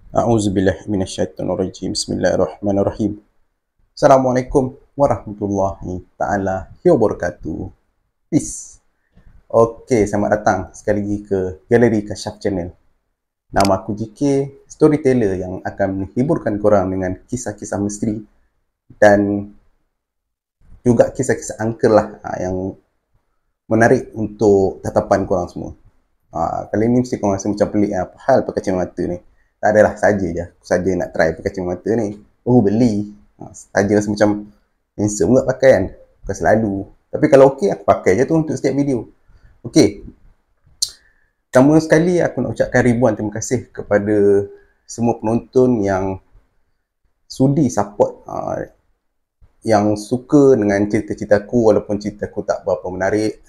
A'udzubillahi minasyaitonirrajim. Bismillahirrahmanirrahim. Assalamualaikum warahmatullahi taala wabarakatuh. Peace. Okey, selamat datang sekali lagi ke Galeri Kasyaf Channel. Nama aku JK, storyteller yang akan menghiburkan korang dengan kisah-kisah misteri dan juga kisah-kisah angker lah yang menarik untuk tatapan korang semua. Kali ni mesti korang rasa macam pelik apa hal pakai kacamata ni. Tak adalah, saja je. Aku saja nak try pakai kacamata ni. Beli. Saja rasa macam handsome juga pakai kan. Bukan selalu. Tapi kalau okey, aku pakai je tu untuk setiap video. Okey. Pertama sekali, aku nak ucapkan ribuan terima kasih kepada semua penonton yang sudi support, yang suka dengan cerita-cerita aku walaupun cerita aku tak berapa menarik.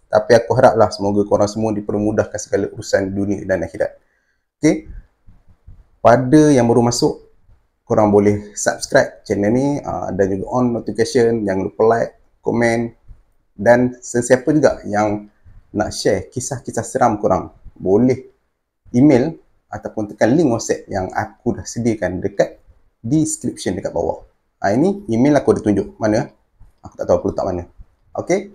Tapi aku haraplah semoga korang semua dipermudahkan segala urusan dunia dan akhirat. Okey. Pada yang baru masuk, korang boleh subscribe channel ni dan juga on notification. Jangan lupa like, komen, dan sesiapa juga yang nak share kisah-kisah seram korang, boleh email ataupun tekan link WhatsApp yang aku dah sediakan dekat description dekat bawah. Ini email aku ada tunjuk mana, aku tak tahu aku letak mana. Okey.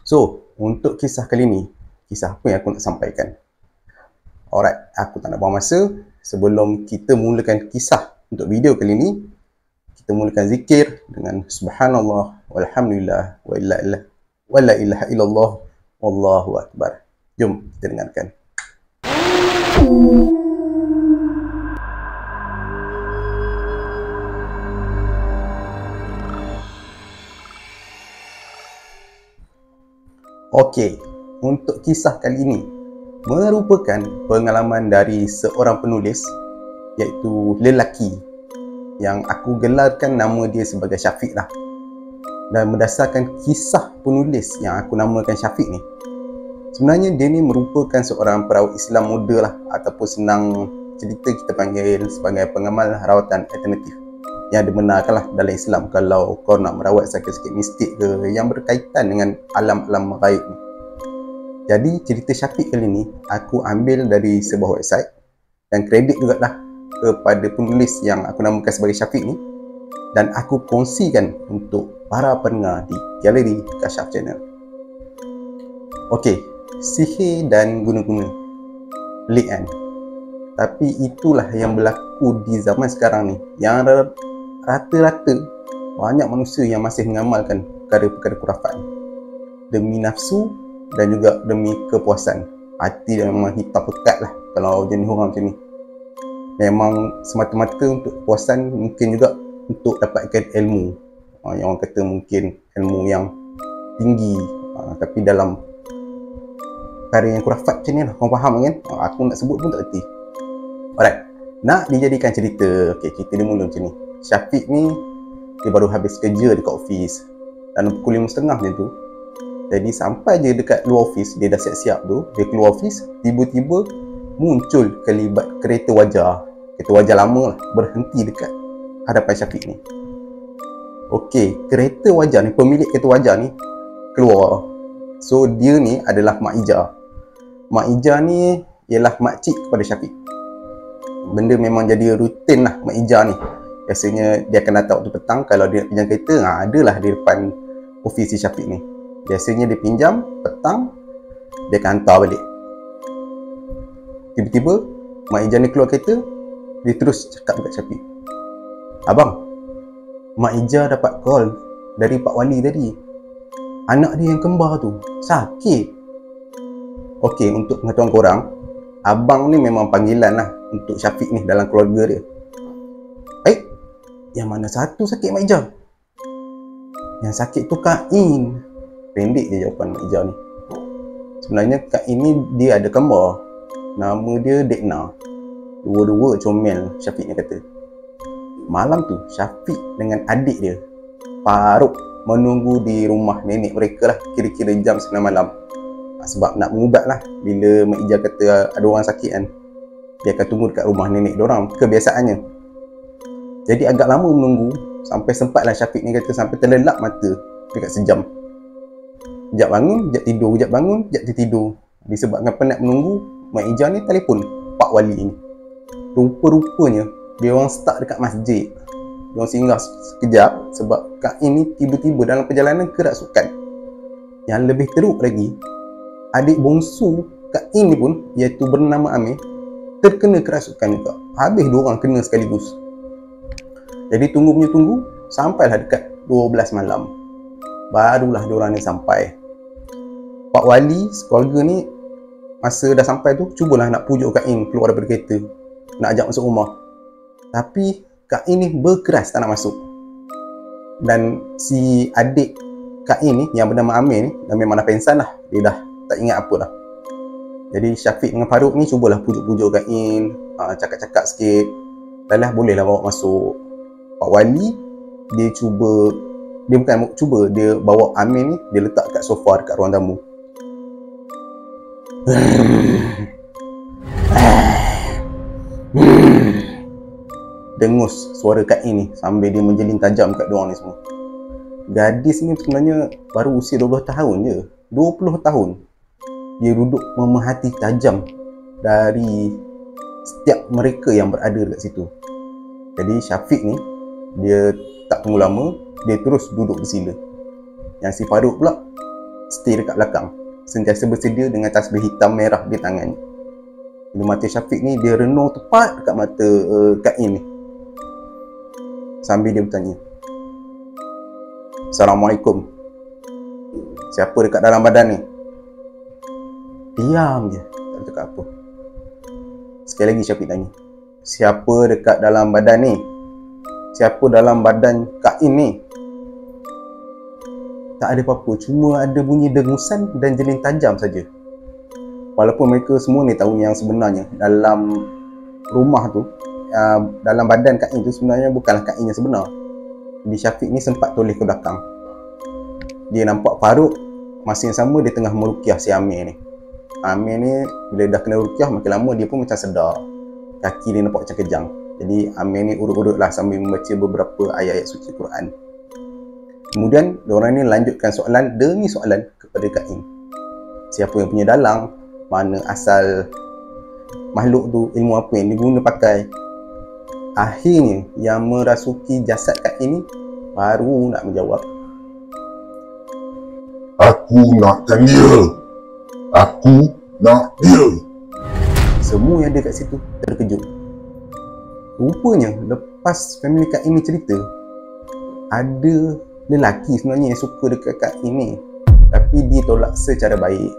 So, untuk kisah kali ni, kisah apa yang aku nak sampaikan? Alright, aku tak nak buang masa. Sebelum kita mulakan kisah untuk video kali ni, kita mulakan zikir dengan subhanallah walhamdulillah wa la ilaha illallah wallahu akbar. Jom kita dengarkan. Okey, untuk kisah kali ini merupakan pengalaman dari seorang penulis, iaitu lelaki yang aku gelarkan nama dia sebagai Syafiq lah. Dan berdasarkan kisah penulis yang aku namakan Syafiq ni, sebenarnya dia ni merupakan seorang perawat Islam muda lah, ataupun senang cerita kita panggil sebagai pengamal rawatan alternatif yang dibenarkan lah dalam Islam kalau kau nak merawat sakit-sakit mistik ke yang berkaitan dengan alam-alam gaib ni. Jadi cerita Syafiq kali ni aku ambil dari sebuah website dan kredit juga lah kepada penulis yang aku namakan sebagai Syafiq ni, dan aku kongsikan untuk para pendengar di Galeri Kasyaf Channel. Okey, sihir dan guna-guna. Pelik kan? Tapi itulah yang berlaku di zaman sekarang ni, yang rata-rata banyak manusia yang masih mengamalkan perkara-perkara khurafat ni demi nafsu dan juga demi kepuasan. Hati dia memang hitam pekat lah kalau jenis orang macam ni. Memang semata-mata untuk kepuasan, mungkin juga untuk dapatkan ilmu, yang orang kata mungkin ilmu yang tinggi, tapi dalam perkara yang khurafat macam ni lah, korang faham kan? Aku nak sebut pun tak erti. Alright, nak dijadikan cerita. Okay, cerita dia mula macam ni. Syafiq ni dia baru habis kerja dekat office dalam pukul 5.30 macam tu. Jadi sampai je dekat luar office, dia dah siap-siap tu, dia keluar office, tiba-tiba muncul kelibat kereta wajah lama lah, berhenti dekat hadapan Syafiq ni. Okey, kereta wajah ni, pemilik kereta wajah ni keluar. So dia ni adalah Mak Ija. Mak Ija ni ialah makcik kepada Syafiq. Benda memang jadi rutin lah Mak Ija ni. Biasanya dia akan datang waktu petang kalau dia nak pinjam kereta, adalah di depan ofis si Syafiq ni. Biasanya dia pinjam, petang dia akan hantar balik. Tiba-tiba Mak Ija ni keluar kereta, dia terus cakap dekat Syafiq, "Abang, Mak Ija dapat call dari Pak Wali tadi. Anak dia yang kembar tu sakit." Okey, untuk pengetahuan korang, abang ni memang panggilan lah untuk Syafiq ni dalam keluarga dia. Yang mana satu sakit Mak Ija? Yang sakit tu Kak In. Pendek je jawapan Mak Ija ni. Sebenarnya Kak In ni dia ada kembar, nama dia Dekna. Dua-dua comel, Syafiq ni kata. Malam tu Syafiq dengan adik dia Faruk menunggu di rumah nenek mereka lah, kira-kira jam 9 malam. Sebab nak mengubat lah, bila Mak Ija kata ada orang sakit kan, dia akan tunggu dekat rumah nenek diorang, kebiasaannya. Jadi agak lama menunggu, sampai sempatlah Syafiq ni kata sampai terlelap mata dekat sejam. Sekejap bangun, sekejap tidur, sekejap bangun, sekejap tertidur. Disebabkan penat menunggu, Mak Ija ni telefon Pak Wali ni. rupa-rupanya dia orang start dekat masjid. Dia orang singgah sekejap sebab Kak In ni tiba-tiba dalam perjalanan kerasukan. Yang lebih teruk lagi, adik bongsu Kak In ni pun, iaitu bernama Amir, terkena kerasukan juga. Habis dua orang kena sekaligus. Jadi tunggu sampailah dekat 12 malam. Barulah diorang ni sampai. Pak Wali sekeluarga ni masa dah sampai tu cubalah nak pujuk Kak In keluar daripada kereta, nak ajak masuk rumah. Tapi Kak In ni berkeras tak nak masuk. Dan si adik Kak In ni yang bernama Amir ni dah memang dah pensan lah. Dia dah tak ingat apa dah. Jadi Syafiq dengan Farouk ni cubalah pujuk-pujuk Kak In, cakap-cakap sikit. Dah bolehlah bawa masuk. Pak Wali dia bawa Amir ni, dia letak kat sofa dekat ruang tamu. Dengus suara Kak In ni sambil dia menjeling tajam kat diorang ni semua. Gadis ni sebenarnya baru usia 12 tahun je. 20 tahun dia duduk memerhati tajam dari setiap mereka yang berada dekat situ. Jadi Syafiq ni dia tak tunggu lama, dia terus duduk bersila. Yang si Farouk pula stay dekat belakang, sentiasa bersedia dengan tasbih hitam merah di tangannya. Bila mata Syafiq ni dia renung tepat dekat mata Kak In ni. Sambil dia bertanya, "Assalamualaikum. Siapa dekat dalam badan ni?" Diam je, tak cakap apa. Sekali lagi Syafiq tanya, "Siapa dekat dalam badan ni? Siapa dalam badan Kak In ni?" Tak ada apa-apa, cuma ada bunyi dengusan dan jeling tajam saja. Walaupun mereka semua ni tahu yang sebenarnya dalam rumah tu, dalam badan Kak In tu sebenarnya bukanlah Kak In yang sebenar. Jadi Syafiq ni sempat toleh ke belakang. Dia nampak Farouk masa yang sama dia tengah meruqyah si Amir ni. Amir ni bila dah kena ruqyah makin lama dia pun macam sedar. Kaki dia nampak macam kejang. Jadi Amir ni urut-urut lah sambil membaca beberapa ayat-ayat suci Quran. Kemudian diorang ni lanjutkan soalan demi soalan kepada Kak In. Siapa yang punya dalang? Mana asal makhluk tu? Ilmu apa yang diguna pakai? Akhirnya yang merasuki jasad Kak In ni baru nak menjawab. "Aku nakkan dia. Aku nak dia." Semua yang ada kat situ terkejut. Rupanya lepas family Kak In ni cerita, ada lelaki sebenarnya yang suka dekat Kak In ni, tapi dia tolak secara baik.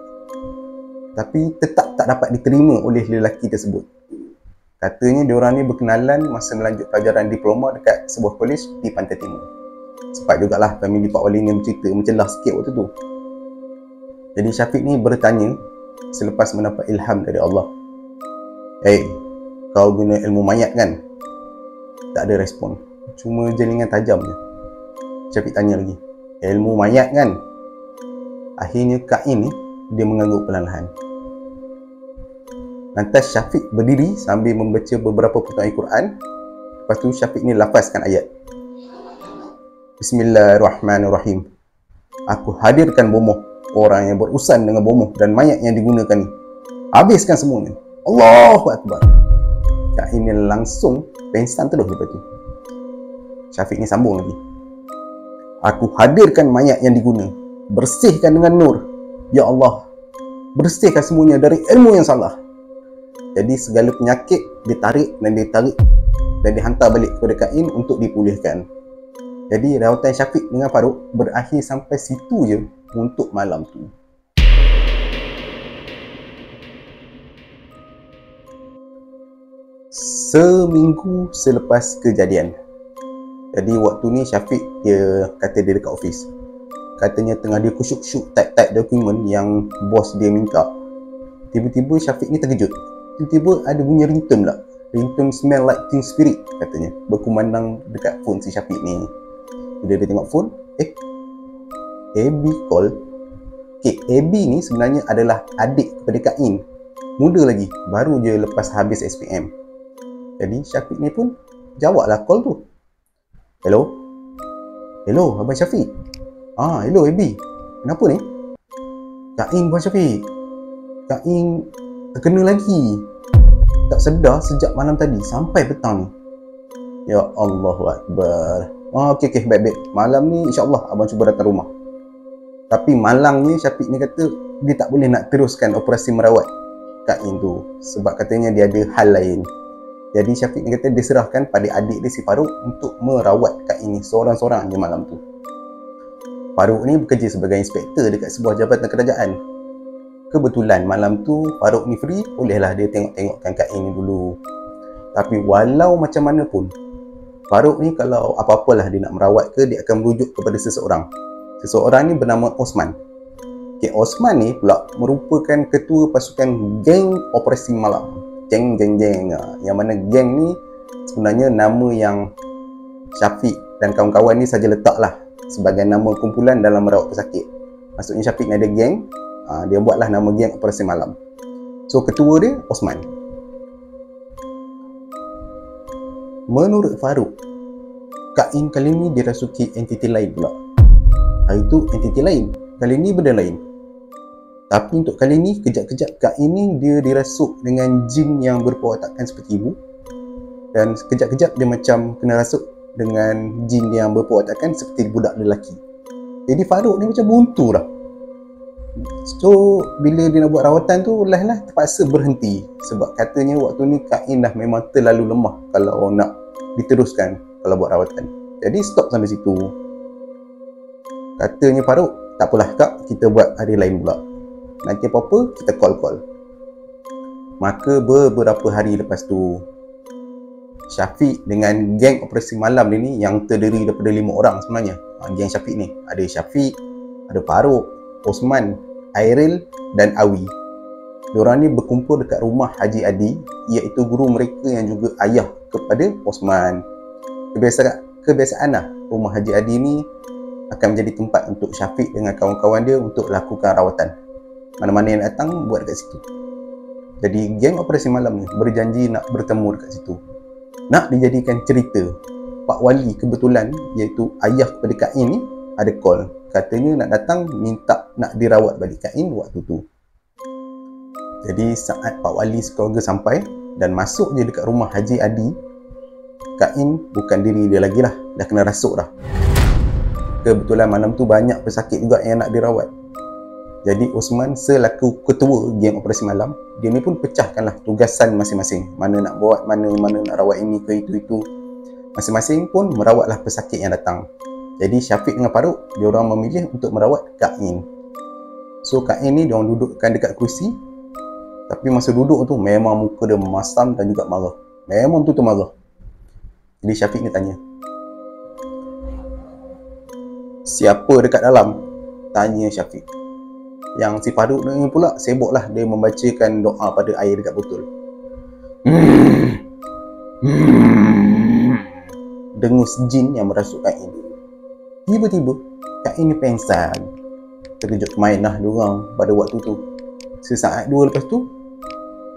Tapi tetap tak dapat diterima oleh lelaki tersebut. Katanya diorang ni berkenalan masa melanjut pelajaran diploma dekat sebuah kolej di Pantai Timur. Sempat jugalah family Pak Wali ni bercerita mencelah sikit waktu tu. Jadi Syafiq ni bertanya selepas mendapat ilham dari Allah, "Hey, kau guna ilmu mayat kan?" Tak ada respon, cuma jelingan tajam je. Syafiq tanya lagi, "Ilmu mayat kan?" Akhirnya Kak In ni dia mengangguk perlahan-lahan. Lantas Syafiq berdiri sambil membaca beberapa potongan Quran. Lepas tu Syafiq ni lafazkan ayat, "Bismillahirrahmanirrahim. Aku hadirkan bomoh orang yang berurusan dengan bomoh dan mayat yang digunakan ni. Habiskan semuanya. Allahu Akbar." Kak In ni langsung pengsan terus lepas tu. Syafiq ni sambung lagi, "Aku hadirkan mayat yang diguna. Bersihkan dengan nur. Ya Allah, bersihkan semuanya dari ilmu yang salah." Jadi segala penyakit ditarik dan dihantar balik kepada Kak In untuk dipulihkan. Jadi rawatan Syafiq dengan Farouk berakhir sampai situ je untuk malam tu. Seminggu selepas kejadian. Jadi waktu ni Syafiq dia kata dia dekat office. Katanya tengah dia kusyuk-kusyuk type dokumen yang bos dia minta. Tiba-tiba Syafiq ni terkejut. Tiba-tiba ada bunyi ringtone pula. Ringtone Smell Like Teen Spirit katanya, berkumandang dekat phone si Syafiq ni. Bila dia tengok phone, Abby call. Okay, Abby ni sebenarnya adalah adik kepada Kak In. Muda lagi, baru je lepas habis SPM. Jadi Syafiq ni pun jawablah call tu. "Hello? Hello, Abang Syafiq." "Hello Abby. Kenapa ni?" "Kak In, Abang Syafiq. Kak In terkena lagi." tak sedar sejak malam tadi sampai petang ni. Ya Allahu Akbar. Okey, baik-baik. Malam ni insyaAllah abang cuba datang rumah. Tapi malangnya Syafiq ni kata dia tak boleh nak teruskan operasi merawat Kak In tu, sebab katanya dia ada hal lain. Jadi Syafiq ni kata dia serahkan pada adik dia si Farouk untuk merawat Kak In ni seorang-seorang je malam tu. Farouk ni bekerja sebagai inspektor dekat sebuah jabatan kerajaan. Kebetulan malam tu Farouk ni free, bolehlah dia tengok-tengokkan Kak In ni dulu. Tapi walau macam mana pun, Farouk ni kalau apa-apalah dia nak merawat ke, dia akan merujuk kepada seseorang. Seseorang ni bernama Osman. Okay, Osman ni pula merupakan ketua pasukan geng operasi malam. Geng. Yang mana geng ni sebenarnya nama yang Syafiq dan kawan-kawan ni saja letaklah sebagai nama kumpulan dalam merawat pesakit. Maksudnya Syafiq ni ada geng, dia buatlah nama geng operasi malam. So ketua dia Osman. Menurut Farouk, Kak In kali ni dirasuki entiti lain pula. Hari tu entiti lain, kali ni benda lain. Tapi untuk kali ni, kejap-kejap Kak In ni dia dirasuk dengan jin yang berpewatakan seperti ibu. Dan sekejap-kejap dia macam kena rasuk dengan jin yang berpewatakan seperti budak lelaki. Jadi Farouk ni macam buntu lah. So bila dia nak buat rawatan tu, lah terpaksa berhenti. Sebab katanya waktu ni Kak In dah memang terlalu lemah kalau nak diteruskan kalau buat rawatan. Jadi stop sampai situ. Katanya Farouk, tak apalah Kak, kita buat hari lain pula. Nanti apa-apa kita call. Maka beberapa hari lepas tu, Syafiq dengan geng operasi malam dia ni yang terdiri daripada 5 orang sebenarnya. Geng Syafiq ni ada Syafiq, ada Farouk, Osman, Airil dan Awi. Diorang ni berkumpul dekat rumah Haji Adi, iaitu guru mereka yang juga ayah kepada Osman. Kebiasaan lah rumah Haji Adi ni akan menjadi tempat untuk Syafiq dengan kawan-kawan dia untuk lakukan rawatan. Mana-mana yang datang buat dekat situ. Jadi geng operasi malam ni berjanji nak bertemu dekat situ. Nak dijadikan cerita, Pak Wali kebetulan iaitu ayah kepada Kak In ni ada call. Katanya nak datang minta nak dirawat balik Kak In waktu tu. Jadi saat Pak Wali sekeluarga sampai dan masuk je dekat rumah Haji Adi, Kak In bukan diri dia lagi lah, dah kena rasuk dah. Kebetulan malam tu banyak pesakit juga yang nak dirawat. Jadi Osman selaku ketua geng operasi malam, dia ni pun pecahkanlah tugasan masing-masing. Mana nak buat, mana nak rawat ini ke itu. Masing-masing pun merawatlah pesakit yang datang. Jadi Syafiq dengan Farouk, dia orang memilih untuk merawat Kak In. So Kak In ni dia orang dudukkan dekat kerusi. Tapi masa duduk tu memang muka dia masam dan juga marah. Memang tu marah. Jadi Syafiq ni tanya, siapa dekat dalam? Tanya Syafiq. Yang si Farouk ni pula sibuklah dia membacakan doa pada air dekat botol. Dengus jin yang merasuk Kak In. Tiba-tiba Kak In ni pengsan. Terkejut mainlah diorang pada waktu tu. Sesaat dua lepas tu,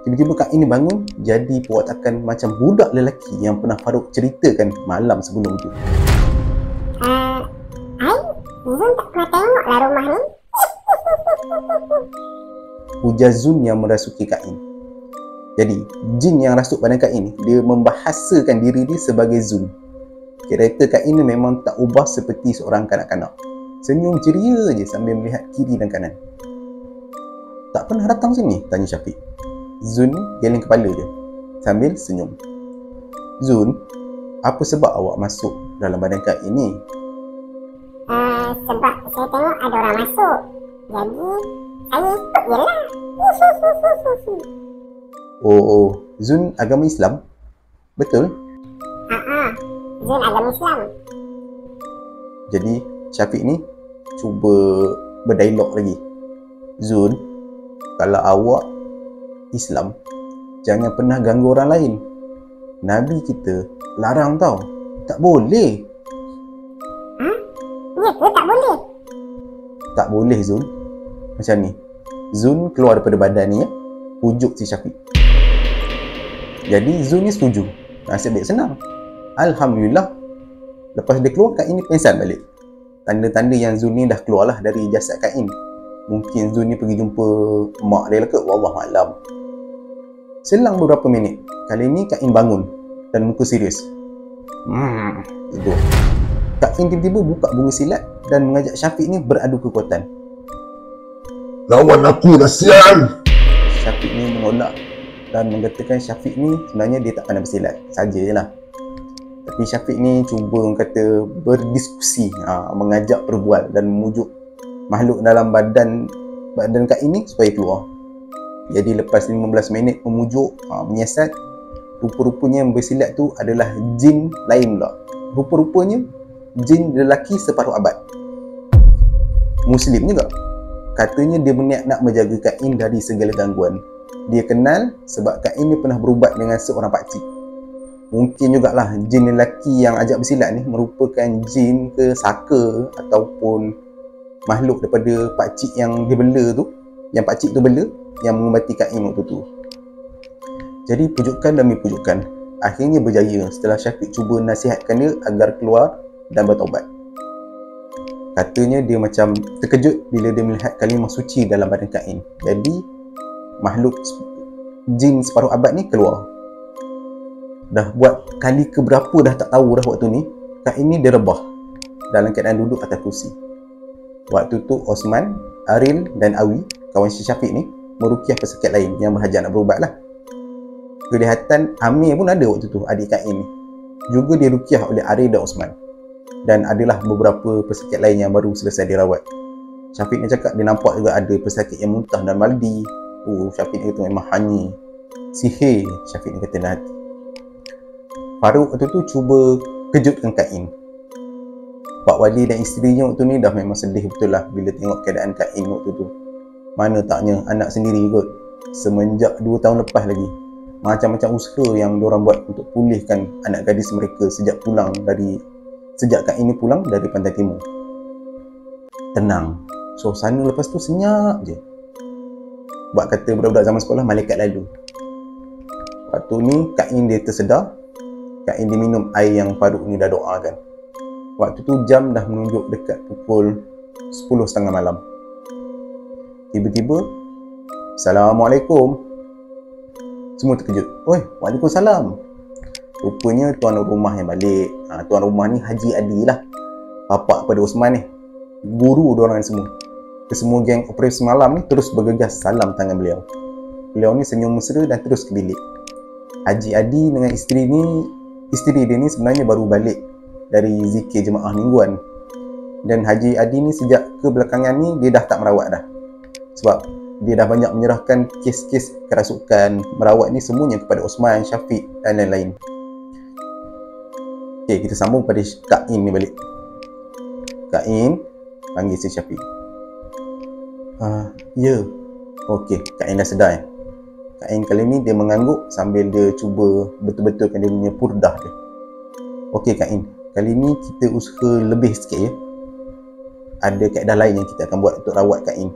tiba-tiba Kak In ni bangun jadi pewatakan macam budak lelaki yang pernah Farouk ceritakan malam sebelum tu. Zun tak pernah tengok lah rumah ni. Ujar Zun yang merasuki Kak In. Jadi, jin yang rasuk badan Kak In ni, dia membahasakan diri dia sebagai Zun. Karakter Kak In ni memang tak ubah seperti seorang kanak-kanak. Senyum ceria je sambil melihat kiri dan kanan. Tak pernah datang sini? Tanya Syafiq. Zun geleng kepala dia sambil senyum. Zun, apa sebab awak masuk dalam badan Kak In ni? Sebab saya tengok ada orang masuk. Jadi, saya ikut je lah. Oh, Zun agama Islam? Betul? Zun agama Islam. Jadi, Syafiq ni cuba berdialog lagi. Zun, kalau awak Islam, jangan pernah ganggu orang lain. Nabi kita larang tau. Tak boleh. Ya ke tak boleh? Tak boleh Zun. Macam ni. Zun keluar daripada badan ni ya. Pujuk si Syafiq. Jadi Zun ni setuju. Nasib baik senang. Alhamdulillah. Lepas dia keluar, Kak In ni pengsan balik. Tanda-tanda yang Zun ni dah keluar lah dari jasad Kak In. Mungkin Zun ni pergi jumpa mak dia lah ke, wallahualam. Selang beberapa minit, kali ini Kak In bangun dan muka serius. Tidur. Kak In tiba-tiba buka bunga silat dan mengajak Syafiq ni beradu kekuatan. Lawan aku lah sial! Syafiq ni menolak dan mengatakan Syafiq ni sebenarnya dia tak pandai bersilat, saja je lah. Tapi Syafiq ni cuba orang kata berdiskusi, mengajak berbual dan memujuk makhluk dalam badan Kak In ni supaya keluar. Jadi lepas 15 minit memujuk, menyiasat, rupa-rupanya yang bersilat tu adalah jin lain pula. Rupa-rupanya jin lelaki separuh abad. Muslim juga. Katanya dia berniat nak menjaga Kak In dari segala gangguan. Dia kenal sebab Kak In ni pernah berubat dengan seorang pakcik. Mungkin jugalah jin lelaki yang ajak bersilat ni merupakan jin ke saka ataupun makhluk daripada pakcik yang dia bela tu, yang pakcik tu bela, yang mengubati Kak In waktu tu. Jadi pujukan demi pujukan akhirnya berjaya setelah Syafiq cuba nasihatkan dia agar keluar dan bertaubat. Katanya dia macam terkejut bila dia melihat kalimah suci dalam badan Kak In. Jadi makhluk jin separuh abad ni keluar. Dah buat kali keberapa dah tak tahu dah waktu ni, Kak In ni dia rebah dalam keadaan duduk atas kursi. Waktu tu Osman, Aril dan Awi, kawan Syafiq ni, merukiah pesakit lain yang berhajat nak berubat lah. Kelihatan Amir pun ada waktu tu, adik Kak In ni. Juga dirukiah oleh Aril dan Osman. Dan adalah beberapa pesakit lain yang baru selesai dirawat. Syafiq ni cakap dia nampak juga ada pesakit yang muntah dan maldi. Syafiq ni kata memang hanya sihir, Syafiq ni kata dalam hati. Farouk waktu tu cuba kejutkan Kak In. Pak Wali dan isterinya waktu ni dah memang sedih betul lah bila tengok keadaan Kak In waktu tu. Mana taknya anak sendiri kot. Semenjak 2 tahun lepas lagi, macam-macam usaha yang diorang buat untuk pulihkan anak gadis mereka sejak Kak In ni pulang dari Pantai Timur. Tenang, suasana lepas tu senyap je. Buat kata budak-budak zaman sekolah, malaikat lalu. Waktu ni Kak In dia tersedar. Kak In diminum air yang Farouk ni dah doakan. Waktu tu jam dah menunjuk dekat pukul 10.30 malam. Tiba-tiba, Assalamualaikum. Semua terkejut. Oi, Waalaikumsalam. Rupanya tuan rumah yang balik. Tuan rumah ni Haji Adi lah, bapak pada Osman ni, guru diorang semua. Kesemua geng operasi semalam ni terus bergegas salam tangan beliau. Beliau ni senyum mesra dan terus ke bilik. Haji Adi dengan isteri dia ni sebenarnya baru balik dari zikir jemaah mingguan. Dan Haji Adi ni sejak kebelakangan ni dia dah tak merawat dah. Sebab dia dah banyak menyerahkan kes-kes kerasukan, merawat ni semuanya kepada Osman, Syafiq dan lain-lain. Okey, kita sambung pada Kak In ni balik. Kak In panggil si Syafiq. Ya. Okey, Kak In dah sedar. Kak In kali ni dia mengangguk sambil dia cuba betul-betulkan dia punya purdah dia. Okey Kak In, kali ni kita usaha lebih sikit ya. Ada kaedah lain yang kita akan buat untuk rawat Kak In.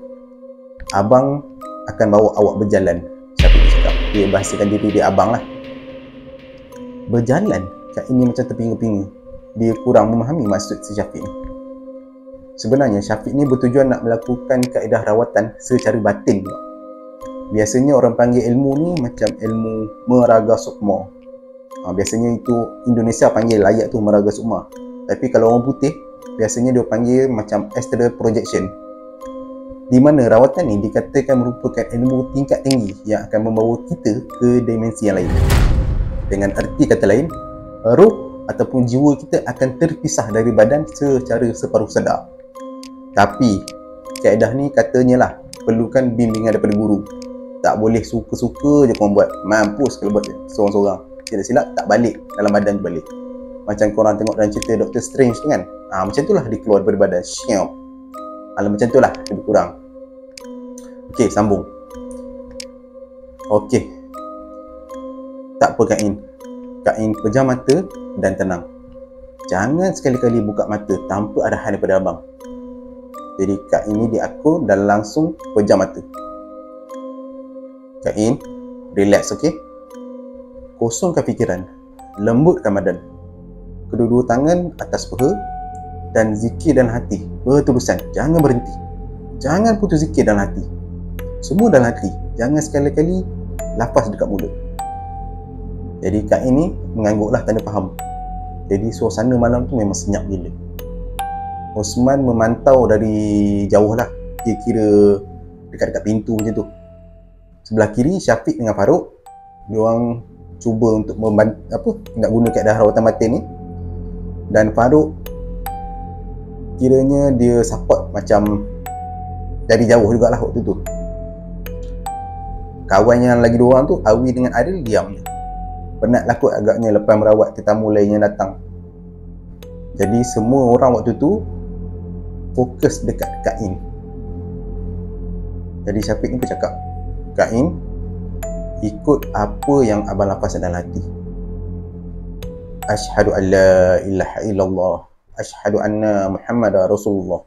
Abang akan bawa awak berjalan. Syafiq cakap. Dia bahasakan diri dia abang lah. Berjalan? Kak In ni macam terpinga-pinga. Dia kurang memahami maksud si Syafiq ni. Sebenarnya Syafiq ni bertujuan nak melakukan kaedah rawatan secara batin pula. Biasanya orang panggil ilmu ni macam ilmu meraga sukma. Biasanya itu Indonesia panggil layak tu meraga sukma. Tapi kalau orang putih, biasanya dia panggil macam astral projection. Di mana rawatan ni dikatakan merupakan ilmu tingkat tinggi yang akan membawa kita ke dimensi yang lain. Dengan erti kata lain, roh ataupun jiwa kita akan terpisah dari badan secara separuh sedar. Tapi kaedah ni katanya lah perlukan bimbingan daripada guru. Tak boleh suka-suka je korang buat. Mampus kalau buat seorang-seorang. Tidak silap tak balik dalam badan tu balik. Macam korang tengok dalam cerita Doctor Strange tu kan. Macam tu lah dia keluar daripada badan. Syiap. Macam tu lah lebih kurang. Okey, sambung. Okey. Tak apa Kak In. Kak In pejam mata dan tenang. Jangan sekali-kali buka mata tanpa arahan daripada abang. Jadi Kak In ni diakur dan langsung pejam mata. Kak In, relax, okey? Kosongkan fikiran, lembutkan badan. Kedua-dua tangan atas peha dan zikir dalam hati berterusan. Jangan berhenti. Jangan putus zikir dalam hati. Semua dalam hati. Jangan sekali-kali lafaz dekat mulut. Jadi Kak In ni mengangguklah tanda faham. Jadi suasana malam tu memang senyap gila. Osman memantau dari jauh lah, kira-kira dekat-dekat pintu macam tu. Sebelah kiri Syafiq dengan Farouk, diorang cuba untuk nak guna kaedah rawatan batin ni. Dan Farouk kiranya dia support macam dari jauh jugalah waktu tu. Kawan yang lagi dua orang tu, Awi dengan Adil, diam je. Penat lah kot agaknya lepas merawat tetamu lain yang datang. Jadi semua orang waktu tu fokus dekat Kak In. Jadi Syafiq ni bercakap, Kak In, ikut apa yang Abang Lafaz dalam hati. Asyhadu an la ilaha illallah, asyhadu anna Muhammadar Rasulullah.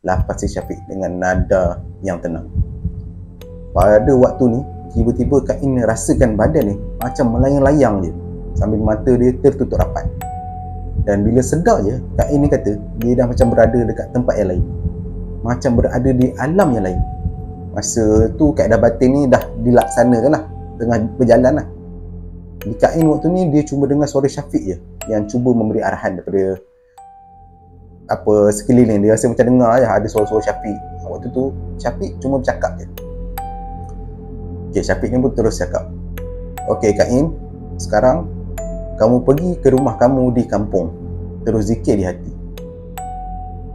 Lafaz si Syafiq dengan nada yang tenang. Pada waktu ni, tiba-tiba Kak In rasakan badan ni macam melayang-layang je, sambil mata dia tertutup rapat. Dan bila sedar je, Kak In ni kata dia dah macam berada dekat tempat yang lain, macam berada di alam yang lain. Masa tu kaedah batin ni dah dilaksanakan lah, tengah berjalan lah. Di Kak In waktu ni dia cuma dengar suara Syafiq je yang cuba memberi arahan daripada sekeliling. Dia rasa macam dengar je ada suara-suara Syafiq. Waktu tu Syafiq cuma bercakap je. Okay, Syafiq ni pun terus cakap, okay Kak In, sekarang kamu pergi ke rumah kamu di kampung, terus zikir di hati.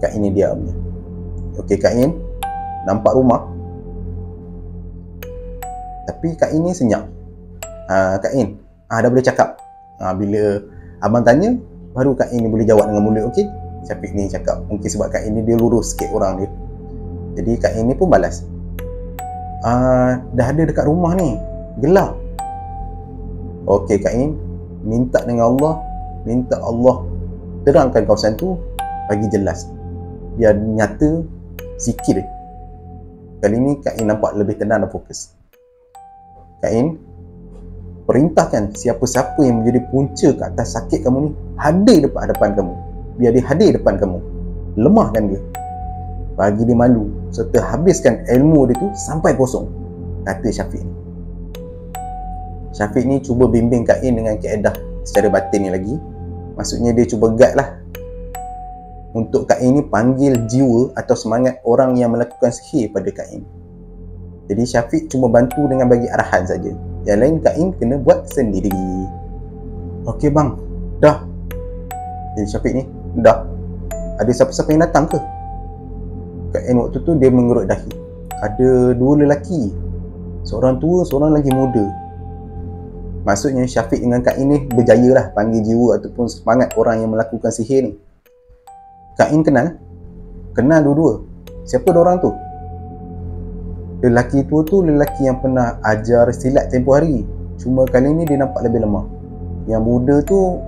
Kak In ni diam je. Okay Kak In, nampak rumah? Tapi Kak In ni senyap. Kak In, dah boleh cakap. Bila abang tanya, baru Kak In ni boleh jawab dengan mulut. Okay, Syafiq ni cakap, mungkin sebab Kak In ni dia lurus sikit orang dia. Jadi Kak In ni pun balas, dah ada dekat rumah ni, gelap. Okey Kak In, minta dengan Allah, minta Allah terangkan kawasan tu, bagi jelas, biar nyata sikit. Kali ni Kak In nampak lebih tenang dan fokus. Kak In, perintahkan siapa-siapa yang menjadi punca ke atas sakit kamu ni hadir depan hadapan kamu. Biar dia hadir depan kamu, lemahkan dia, bagi dia malu, serta habiskan ilmu dia tu sampai kosong, kata Syafiq ni. Syafiq ni cuba bimbing Kak In dengan kaedah secara batin ni lagi. Maksudnya dia cuba guide lah untuk Kak In ni panggil jiwa atau semangat orang yang melakukan sihir pada Kak In. Jadi Syafiq cuma bantu dengan bagi arahan saja. Yang lain Kak In kena buat sendiri. Okey bang, dah. Jadi Syafiq ni, dah. Ada siapa-siapa yang datang ke? Kak In waktu tu dia mengerut dahi. Ada dua lelaki, seorang tua, seorang lagi muda. Maksudnya Syafiq dengan Kak In ni berjaya lah panggil jiwa ataupun semangat orang yang melakukan sihir ni. Kak In kenal dua-dua. Siapa diorang tu? Lelaki tua tu lelaki yang pernah ajar silat tempoh hari, cuma kali ni dia nampak lebih lemah. Yang muda tu,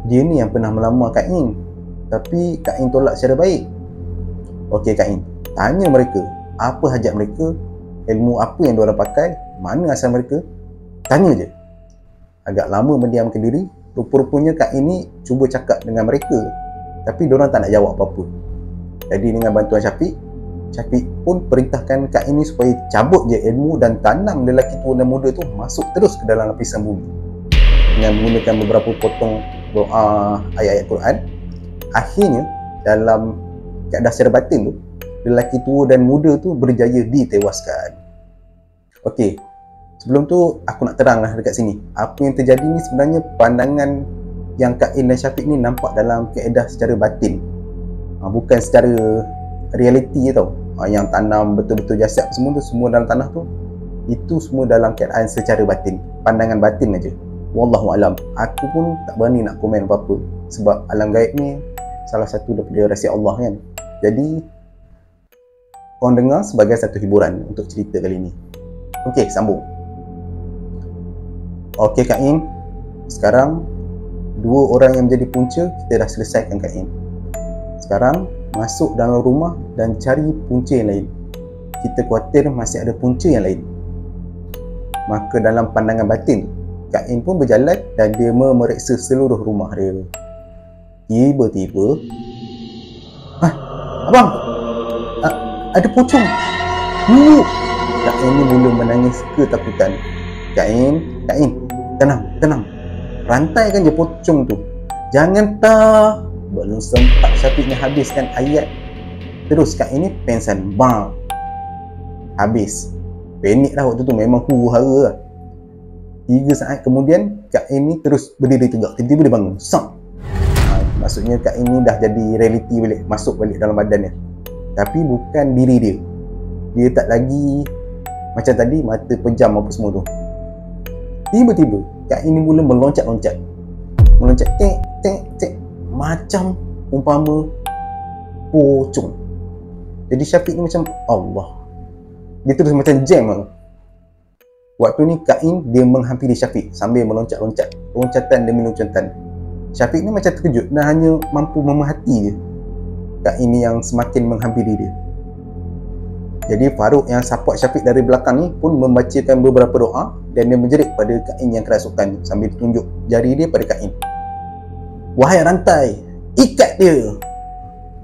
dia ni yang pernah melamar Kak In, tapi Kak In tolak secara baik. Okey Kak In, tanya mereka apa hajat mereka, ilmu apa yang diorang pakai, mana asal mereka. Tanya je. Agak lama mendiamkan diri. Rupa-rupanya Kak In ni cuba cakap dengan mereka, tapi diorang tak nak jawab apa-apa. Jadi dengan bantuan Syafiq pun perintahkan Kak In ni supaya cabut je ilmu dan tanam lelaki tua dan muda tu masuk terus ke dalam lapisan bumi dengan menggunakan beberapa potong doa ayat-ayat Quran. Akhirnya dalam keadaan secara batin tu, lelaki tua dan muda tu berjaya ditewaskan. Okey, sebelum tu aku nak teranglah dekat sini apa yang terjadi ni sebenarnya pandangan yang Kak In dan Syafiq ni nampak dalam kaedah secara batin, bukan secara realiti tau. Yang tanam betul-betul jasad semua tu, semua dalam tanah tu, itu semua dalam keadaan secara batin, pandangan batin aja. Wallahu alam. Aku pun tak berani nak komen apa-apa sebab alam gaib ni salah satu daripada rahsia Allah kan. Jadi korang dengar sebagai satu hiburan untuk cerita kali ni. Okey, sambung. Okey Kak In, sekarang dua orang yang menjadi punca kita dah selesaikan Kak In. Sekarang masuk dalam rumah dan cari punca yang lain. Kita khawatir masih ada punca yang lain. Maka dalam pandangan batin, Kak In pun berjalan dan dia memeriksa seluruh rumah dia. Tiba-tiba, abang, ada pocong. Kak In ni mula menangis ketakutan. Kak In, tenang. Rantaikan je pocong tu. Jangan tak. Belum sempat Syafiq ni habiskan ayat, terus Kak ini pengsan. Bang. Habis. Panik lah waktu tu, memang huru-hara lah. 3 saat kemudian Kak ini terus berdiri tegak. Tiba-tiba dia bangun. Sang. Maksudnya Kak ini dah jadi reality balik, masuk balik dalam badannya. Tapi bukan diri dia. Dia tak lagi macam tadi mata pejam apa semua tu. Tiba-tiba Kak ini mula meloncat-loncat. Meloncat tek macam umpama pocong. Jadi Syafiq ni macam Allah. Dia terus macam jam lah. Waktu ni Kak In dia menghampiri Syafiq sambil meloncat-loncat. Loncatan demi loncatan. Syafiq ni macam terkejut dan hanya mampu memerhati je Kak In yang semakin menghampiri dia. Jadi Farouk yang support Syafiq dari belakang ni pun membacakan beberapa doa dan dia menjerit pada Kak In yang kerasukan sambil tunjuk jari dia pada Kak In. Wahai rantai, ikat dia.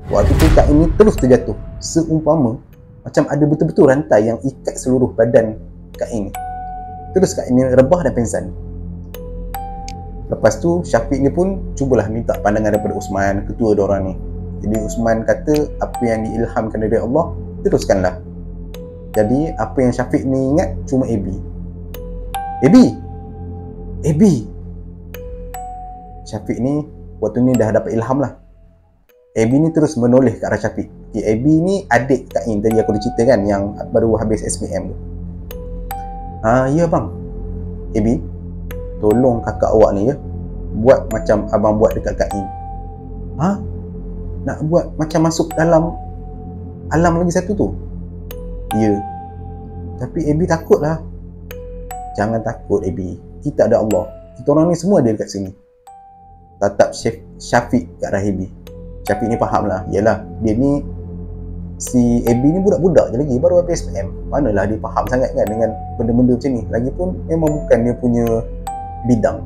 Waktu tu Kak In ni terus terjatuh, seumpama macam ada betul-betul rantai yang ikat seluruh badan Kak In. Terus Kak In ni rebah dan pingsan. Lepas tu Syafiq ni pun cubalah minta pandangan daripada Usman, ketua diorang ni. Jadi Usman kata apa yang diilhamkan dari Allah teruskanlah. Jadi apa yang Syafiq ni ingat cuma AB. Syafiq ni waktu ni dah dapat ilham lah. AB ni terus menoleh ke arah Syafiq. AB ni adik Kak In tadi aku dah cerita kan, yang baru habis SPM tu. Ya bang, AB, tolong kakak awak ni ya, buat macam abang buat dekat Kak In. Nak buat macam masuk dalam alam lagi satu tu? Ya. Tapi AB takut lah. Jangan takut AB, kita ada Allah. Kita orang ni semua ada dekat sini. Tatap Syafiq kat arah AB. Syafiq ni faham lah. Yalah, dia ni, si AB ni budak-budak je lagi, baru habis SPM. Manalah dia faham sangat kan dengan benda-benda macam ni. Lagipun memang bukan dia punya bidang.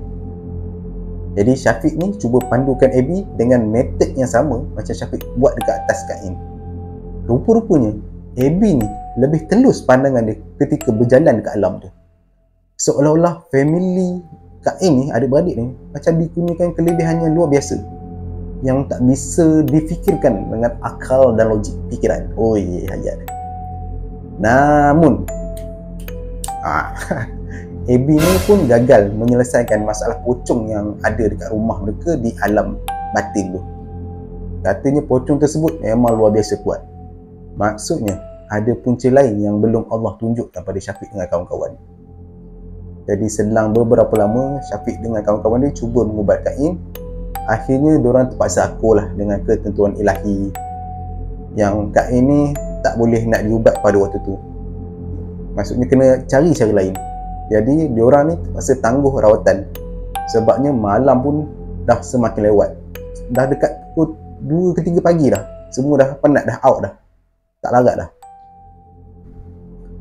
Jadi Syafiq ni cuba pandukan AB dengan metod yang sama macam Syafiq buat dekat atas Kak In. Rupa-rupanya AB ni lebih telus pandangan dia ketika berjalan dekat alam tu. Seolah-olah family Kak In ni, adik-beradik ni, macam dikurniakan kelebihan yang luar biasa yang tak bisa difikirkan dengan akal dan logik fikiran. Oh ye, hayat. Namun AB ni pun gagal menyelesaikan masalah pocong yang ada dekat rumah mereka di alam batin tu. Katanya pocong tersebut memang luar biasa kuat. Maksudnya ada punca lain yang belum Allah tunjukkan pada Syafiq dengan kawan-kawan. Jadi selang beberapa lama, Syafiq dengan kawan-kawan dia cuba mengubat Kak In. Akhirnya diorang terpaksa akur lah dengan ketentuan ilahi yang Kak In ni tak boleh nak diubat pada waktu tu. Maksudnya kena cari cara lain. Jadi diorang ni terpaksa tangguh rawatan. Sebabnya malam pun dah semakin lewat. Dah dekat pukul 2 ke 3 pagi dah. Semua dah penat, dah out dah. Tak larat dah.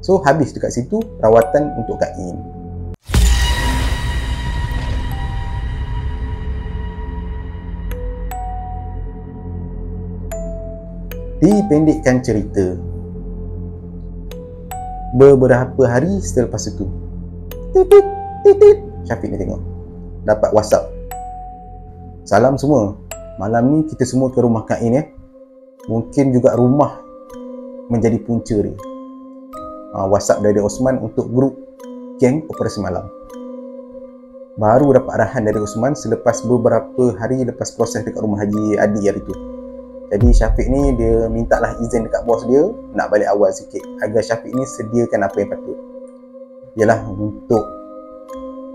So habis dekat situ rawatan untuk Kak In. Dipendekkan cerita, beberapa hari selepas itu, titit, Syafiq ni tengok dapat WhatsApp. Salam semua, malam ni kita semua ke rumah Kak In ya. Mungkin juga rumah menjadi punca dia. WhatsApp dari Osman untuk grup geng operasi malam. Baru dapat arahan dari Osman selepas beberapa hari lepas proses dekat rumah Haji Adi hari tu. Jadi Syafiq ni dia mintalah izin dekat bos dia nak balik awal sikit agar Syafiq ni sediakan apa yang patut. Yalah, untuk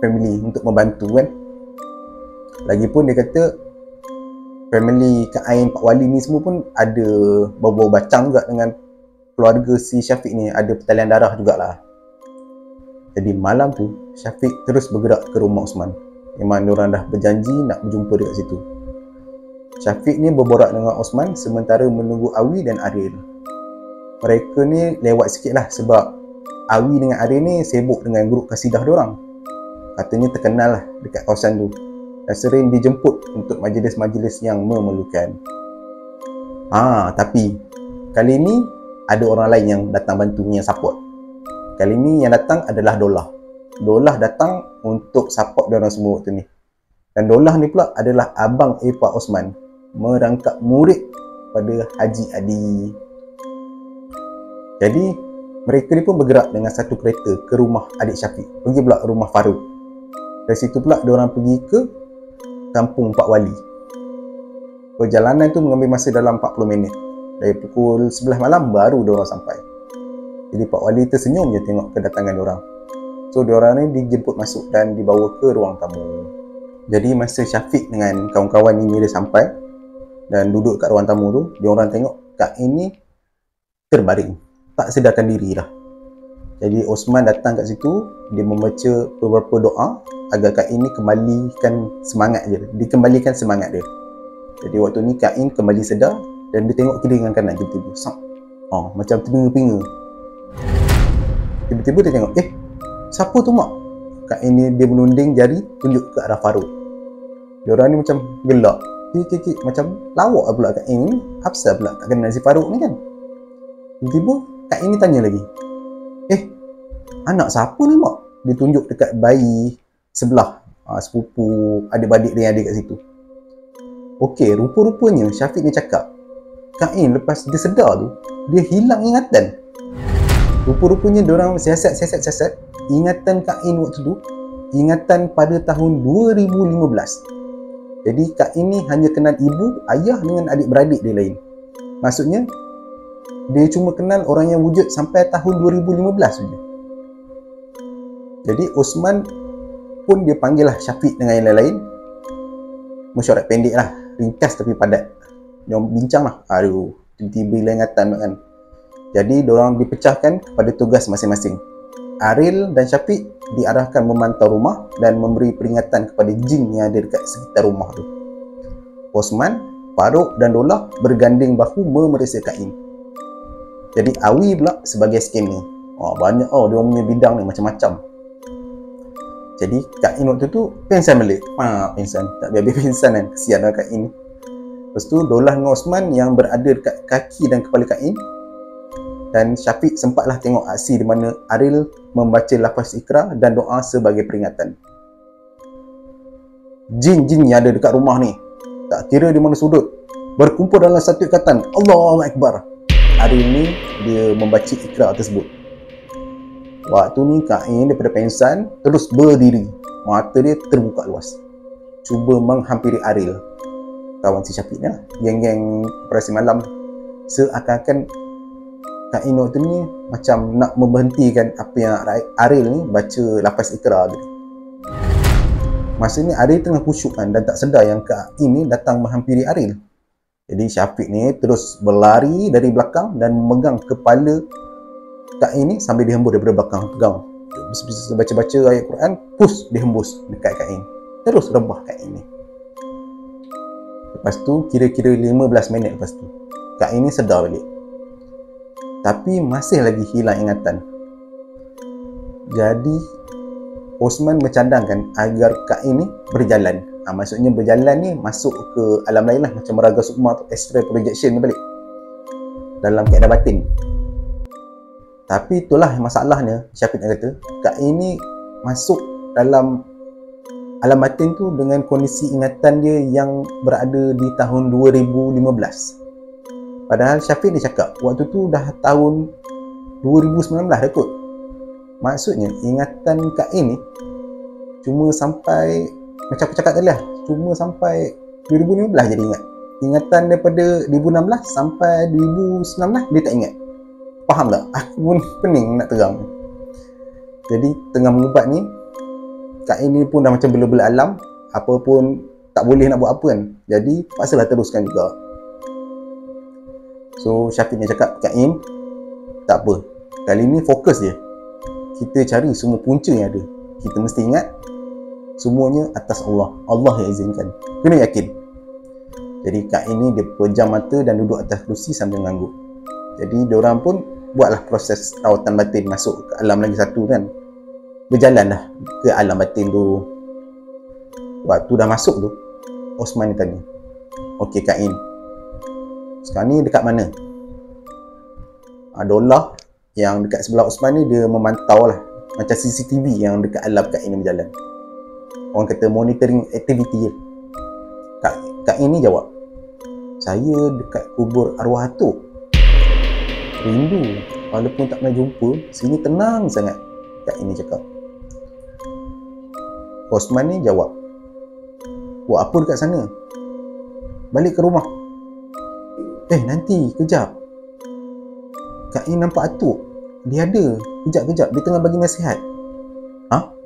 family, untuk membantu kan. Lagipun dia kata family Kak Ain, Pak Wali ni semua pun ada bau-bau bacang juga dengan keluarga si Syafiq ni, ada pertalian darah jugalah. Jadi malam tu Syafiq terus bergerak ke rumah Osman. Memang diorang dah berjanji nak berjumpa dekat situ. Syafiq ni berborak dengan Osman sementara menunggu Awi dan Ariel. Mereka ni lewat sikit lah sebab Awi dengan Ariel ni sibuk dengan grup kasidah diorang. Katanya terkenal lah dekat kawasan tu dan sering dijemput untuk majlis-majlis yang memerlukan. Tapi kali ni ada orang lain yang datang bantu, yang support. Kali ni yang datang adalah Dolah. Dolah datang untuk support diorang semua waktu ni. Dan Dolah ni pula adalah abang Pak Osman, merangkap murid pada Haji Adi. Jadi mereka ni pun bergerak dengan satu kereta ke rumah adik Syafiq, pergi pula rumah Farouk. Dari situ pula diorang pergi ke kampung Pak Wali. Perjalanan tu mengambil masa dalam 40 minit. Dari pukul 11 malam baru diorang sampai. Jadi Pak Wali tersenyum je tengok kedatangan diorang. So diorang ni dijemput masuk dan dibawa ke ruang tamu. Jadi masa Syafiq dengan kawan-kawan ini dia sampai dan duduk kat ruang tamu tu, diorang tengok Kak In ni terbaring, tak sedarkan diri dah. Jadi Osman datang kat situ, dia membaca beberapa doa agar Kak In ni kembalikan semangat dia, dikembalikan semangat dia. Jadi waktu ni Kak In kembali sedar dan dia tengok kiri dengan kanan tiba-tiba. Macam terbinga-binga. Tiba-tiba dia tengok, siapa tu mak? Kak In ni dia menunding jari tunjuk ke arah Farouk. Diorang ni macam gelak. Macam lawak pula Kak In ni. Hafsah pula tak kenal si Farouk ni kan. Tiba-tiba Kak In ni tanya lagi, anak siapa ni mak? Dia tunjuk dekat bayi sebelah, sepupu, adik-adik dia yang ada kat situ. Okey, rupa-rupanya Syafiq ni cakap Kak In lepas dia sedar tu, dia hilang ingatan. Rupa-rupanya diorang siasat ingatan Kak In waktu tu, ingatan pada tahun 2015. Jadi Kak In ni hanya kenal ibu, ayah dengan adik-beradik dia lain. Maksudnya dia cuma kenal orang yang wujud sampai tahun 2015 saja. Jadi Osman pun dia panggil lah Syafiq dengan yang lain-lain. Mesyuarat pendek lah, ringkas tapi padat. Dia bincang lah, tiba-tiba hilang ingatan kan. Jadi diorang dipecahkan kepada tugas masing-masing. Aril dan Syafiq diarahkan memantau rumah dan memberi peringatan kepada jin yang ada dekat sekitar rumah tu. Osman, Farouk dan Dolah berganding bahu memeriksa Kak In. Jadi Awi pula sebagai scammer. Banyak dia punya bidang ni macam-macam. Jadi Kak In waktu tu pingsan balik. Pingsan. Tak habis pingsan kan. Kesian lah Kak In. Lepas tu Dolah dengan Osman yang berada dekat kaki dan kepala Kak In. Dan Syafiq sempatlah tengok aksi di mana Aril membaca lafaz Iqra dan doa sebagai peringatan. Jin-jin yang ada dekat rumah ni, tak kira di mana sudut, berkumpul dalam satu ikatan. Allahu Akbar. Aril ni dia membaca Iqra tersebut. Waktu ni Kak In daripada pingsan terus berdiri. Mata dia terbuka luas, cuba menghampiri Aril, kawan si Syafiq ni lah, geng-geng operasi malam. Seakan-akan Kak In waktu ni macam nak memberhentikan apa yang Aril ni baca lafaz Iqra tadi. Masa ni Aril tengah khusyuk kan, dan tak sedar yang Kak In ni datang menghampiri Aril. Jadi Syafiq ni terus berlari dari belakang dan memegang kepala Kak In ni sambil dihembus daripada belakang. Pegang, baca-baca ayat Quran, push dihembus dekat Kak In. Terus rebah Kak In ni. Lepas tu kira-kira 15 minit lepas tu Kak In ni sedar balik, tapi masih lagi hilang ingatan. Jadi Osman bercadangkan agar Kak In ni berjalan. Maksudnya berjalan ni masuk ke alam lain lah, macam Meraga Sukma tu, astral projection ni balik dalam keadaan batin. Tapi itulah masalahnya, Syafiq kata Kak In ni masuk dalam alam batin tu dengan kondisi ingatan dia yang berada di tahun 2015. Padahal Syafiq dia cakap waktu tu dah tahun 2019 dah kot. Maksudnya ingatan Kak In ni cuma sampai, macam aku cakap tadi lah, cuma sampai 2015 je dia ingat. Ingatan daripada 2016 sampai 2019 dia tak ingat. Faham tak? Aku pun pening nak terang. Jadi tengah mengubat ni, Kak In ni pun dah macam bela-bela alam, apa pun tak boleh nak buat apa kan. Jadi paksalah teruskan juga. So Syafiq ni cakap, Kak In, tak apa, kali ni fokus je. Kita cari semua punca yang ada. Kita mesti ingat semuanya atas Allah. Allah yang izinkan. Kena yakin. Jadi Kak In ni dia pejam mata dan duduk atas kerusi sambil mengangguk. Jadi diorang pun buatlah proses rawatan batin, masuk ke alam lagi satu kan. Berjalanlah ke alam batin tu. Waktu dah masuk tu, Osman ni tanya, okey Kak In, sekarang ni dekat mana? Dolah yang dekat sebelah Osman ni dia memantau lah, macam CCTV yang dekat alam Kak In ni berjalan. orang kata monitoring activity je. Kak In ni jawab, saya dekat kubur arwah atuk. Rindu, walaupun tak pernah jumpa, sini tenang sangat. Kak In ni cakap. Osman ni jawab, buat apa dekat sana? Balik ke rumah. Nanti, kejap. Kak In nampak atuk. Dia ada. Kejap. Dia tengah bagi nasihat.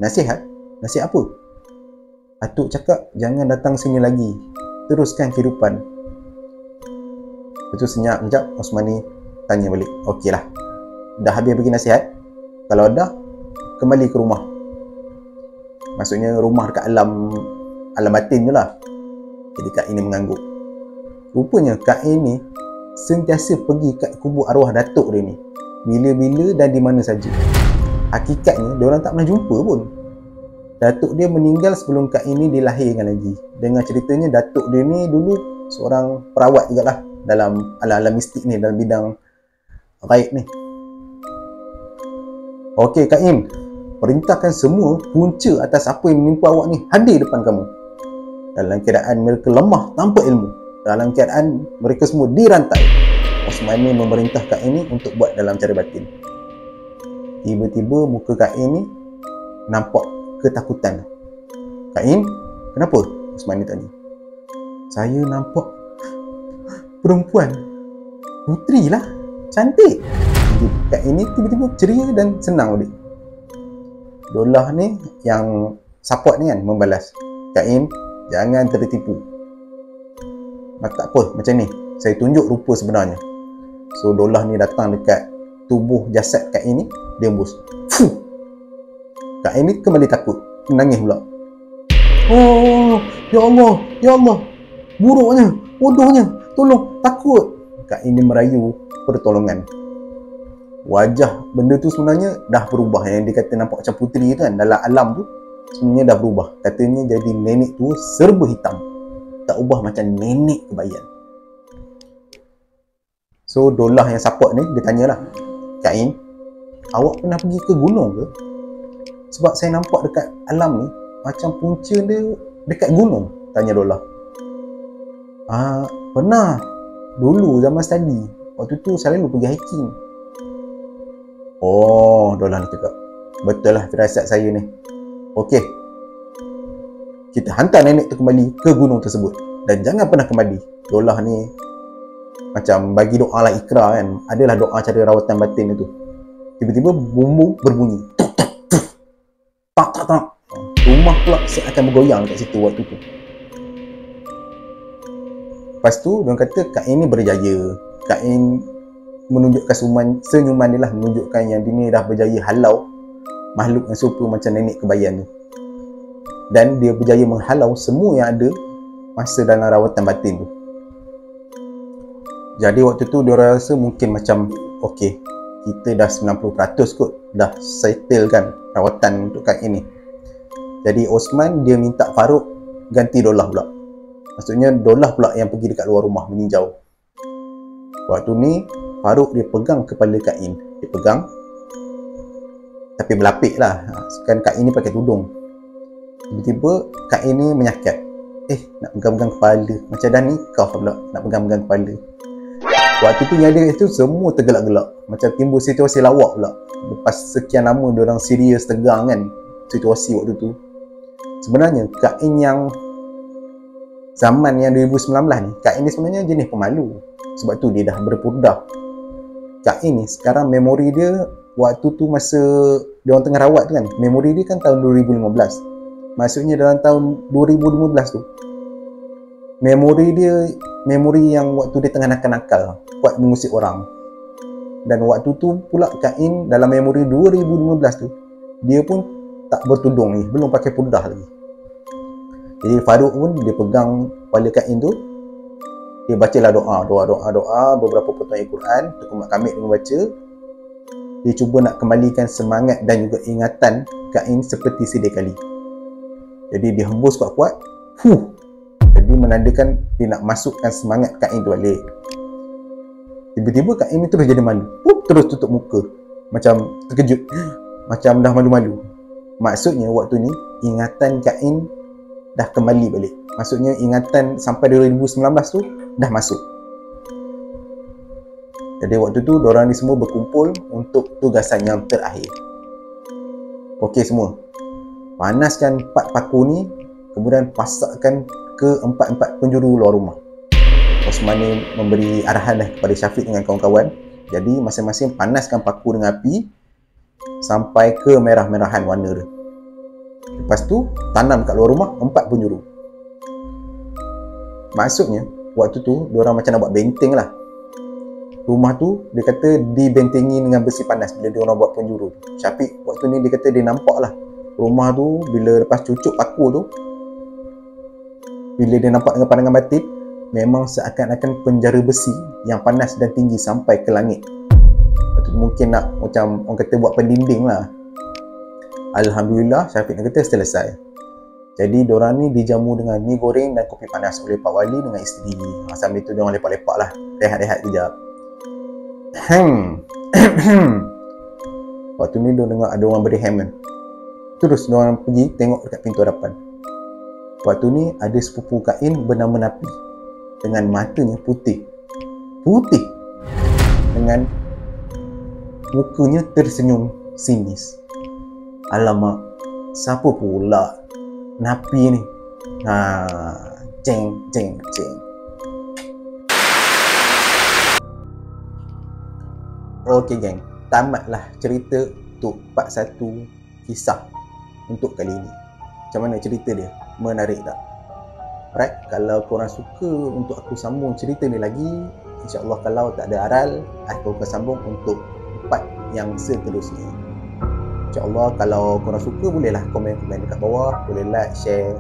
Nasihat? Nasihat apa? Atuk cakap, jangan datang sini lagi. Teruskan kehidupan. Lepas tu senyap kejap, Osman ni tanya balik. Okeylah. Dah habis bagi nasihat? Kalau dah, kembali ke rumah. Maksudnya rumah dekat alam batin je lah. Jadi Kak In ni mengangguk. Rupanya Kak In ni sentiasa pergi kat kubur arwah datuk dia ni, bila-bila dan di mana saja. Hakikatnya diorang tak pernah jumpa pun. Datuk dia meninggal sebelum Kak In ni dilahirkan lagi. Dengan ceritanya datuk dia ni dulu seorang perawat jugalah dalam alam mistik ni, dalam bidang gaib ni. Okey Kak In, perintahkan semua punca atas apa yang menimpa awak ni hadir depan kamu. Dalam keadaan mereka lemah tanpa ilmu, dalam keadaan mereka semua dirantai, Osman ni memerintah Kak In ni untuk buat dalam cara batin. Tiba-tiba muka Kak In ni nampak ketakutan. Kak In, kenapa? Osman ni tanya. Saya nampak perempuan, puteri lah, cantik. Jadi Kak In ni tiba-tiba ceria dan senang balik. Dolah ni yang support ni kan membalas, Kak In, jangan tertipu. Tak apa, macam ni, saya tunjuk rupa sebenarnya. So Dolah ni datang dekat tubuh jasad Kak In ni, dia embus. Fuh! Kak In ni kembali takut, menangis pula. Oh, ya Allah, buruknya, bodohnya, tolong, takut. Kak In ni merayu pertolongan. Wajah benda tu sebenarnya dah berubah. Yang dia kata nampak macam puteri tu kan, dalam alam tu sebenarnya dah berubah. Katanya jadi nenek tu serba hitam, tak ubah macam nenek kebayan. So Dolah yang support ni, dia tanyalah, Kak In, awak pernah pergi ke gunung ke? Sebab saya nampak dekat alam ni macam punca dia dekat gunung, tanya Dolah. Pernah. Dulu zaman study, waktu tu saya selalu pergi hiking. Oh, Dolah ni cakap, betul lah firasat saya ni. Okey, kita hantar nenek tu kembali ke gunung tersebut dan jangan pernah kembali. Dolah ni macam bagi doa lah, ikrar kan. Adalah doa cara rawatan batin itu. Tiba-tiba bumbung berbunyi. Tak. Rumah pula akan bergoyang dekat situ waktu tu. Lepas tu, diorang kata Kak In ni berjaya. Kak In menunjukkan senyuman dia lah, menunjukkan yang dia ni dah berjaya halau makhluk yang serupa macam nenek kebayan tu. Dan dia berjaya menghalau semua yang ada masa dalam rawatan batin tu. Jadi waktu tu dia rasa mungkin macam okey, kita dah 90% kot dah settle kan rawatan untuk Kak In ni. Jadi Osman dia minta Farouk ganti Dolah pula. Maksudnya Dolah pula yang pergi dekat luar rumah meninjau. Waktu ni Farouk dia pegang kepala Kak In. Dia pegang tapi berlapik lah. Kan Kak In ni pakai tudung. Tiba-tiba Kak In ni menyakat. Nak pegang-pegang kepala. Macam dah nikah pula nak pegang-pegang kepala. Waktu tu yang ada itu semua tergelak-gelak. Macam timbul situasi lawak pula. Lepas sekian lama diorang serius tegang kan situasi waktu tu. Sebenarnya Kak In yang zaman yang 2019 ni, Kak In ni sebenarnya jenis pemalu. Sebab tu dia dah berpurdah. Kak In ni sekarang memori dia waktu tu masa dia orang tengah rawat tu kan, memori dia kan tahun 2015. Maksudnya dalam tahun 2015 tu memori dia, memori yang waktu dia tengah nakal-nakal buat mengusik orang. Dan waktu tu pula Kak In dalam memori 2015 tu dia pun tak bertudung ni, belum pakai purdah lagi. Jadi Farouk pun dia pegang kepala Kak In tu, dia bacalah doa beberapa potong ayat Quran, Tuku Mak Kamit dia membaca. Dia cuba nak kembalikan semangat dan juga ingatan Kak In seperti sedia kali. Jadi dia hembus kuat-kuat, jadi menandakan dia nak masukkan semangat Kak In tu balik. Tiba-tiba Kak In terus jadi malu, terus tutup muka macam terkejut, macam dah malu-malu. Maksudnya waktu ni ingatan Kain dah kembali balik. Maksudnya ingatan sampai 2019 tu dah masuk. Jadi waktu tu diorang ni semua berkumpul untuk tugasan yang terakhir. Okey semua, panaskan 4 paku ni, kemudian pasakkan ke 4 penjuru luar rumah. Osman ni memberi arahan dah kepada Syafiq dengan kawan-kawan. Jadi masing-masing panaskan paku dengan api sampai ke merah-merahan warna dia. Lepas tu tanam kat luar rumah 4 penjuru. Maksudnya waktu tu diorang macam nak buat benteng lah. Rumah tu dia kata dibentengi dengan besi panas bila diorang buat penjuru. Syafiq waktu ni dia kata dia nampak lah rumah tu bila lepas cucuk paku tu, bila dia nampak dengan pandangan batin, memang seakan-akan penjara besi yang panas dan tinggi sampai ke langit. Lepas tu mungkin nak macam orang kata buat pendinding lah. Alhamdulillah Syafiq dia kata selesai. Jadi diorang ni dijamu dengan mi goreng dan kopi panas oleh Pak Wali dengan isteri. Sambil tu diorang lepak-lepak lah, rehat-rehat kejap. Waktu ni dia dengar ada orang berhem kan. Terus diorang pergi tengok dekat pintu hadapan. Waktu ni ada sepupu Kain bernama Napi dengan matanya putih dengan mukanya tersenyum sinis. Alamak, siapa pula Napi ni? Ceng. Okey geng, tamatlah cerita untuk part 1 kisah untuk kali ini. Macam mana cerita dia? Menarik tak? Alright, kalau korang suka untuk aku sambung cerita ni lagi, insyaAllah kalau tak ada aral, aku akan sambung untuk part yang seterusnya. InsyaAllah kalau korang suka, bolehlah komen-komen dekat bawah, boleh like, share.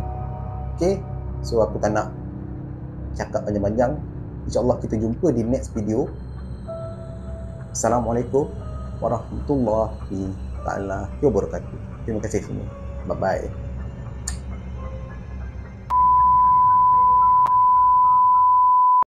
Okay, so aku tak nak cakap panjang-panjang. InsyaAllah kita jumpa di next video. Assalamualaikum warahmatullahi wabarakatuh. Terima kasih semua. Bye-bye.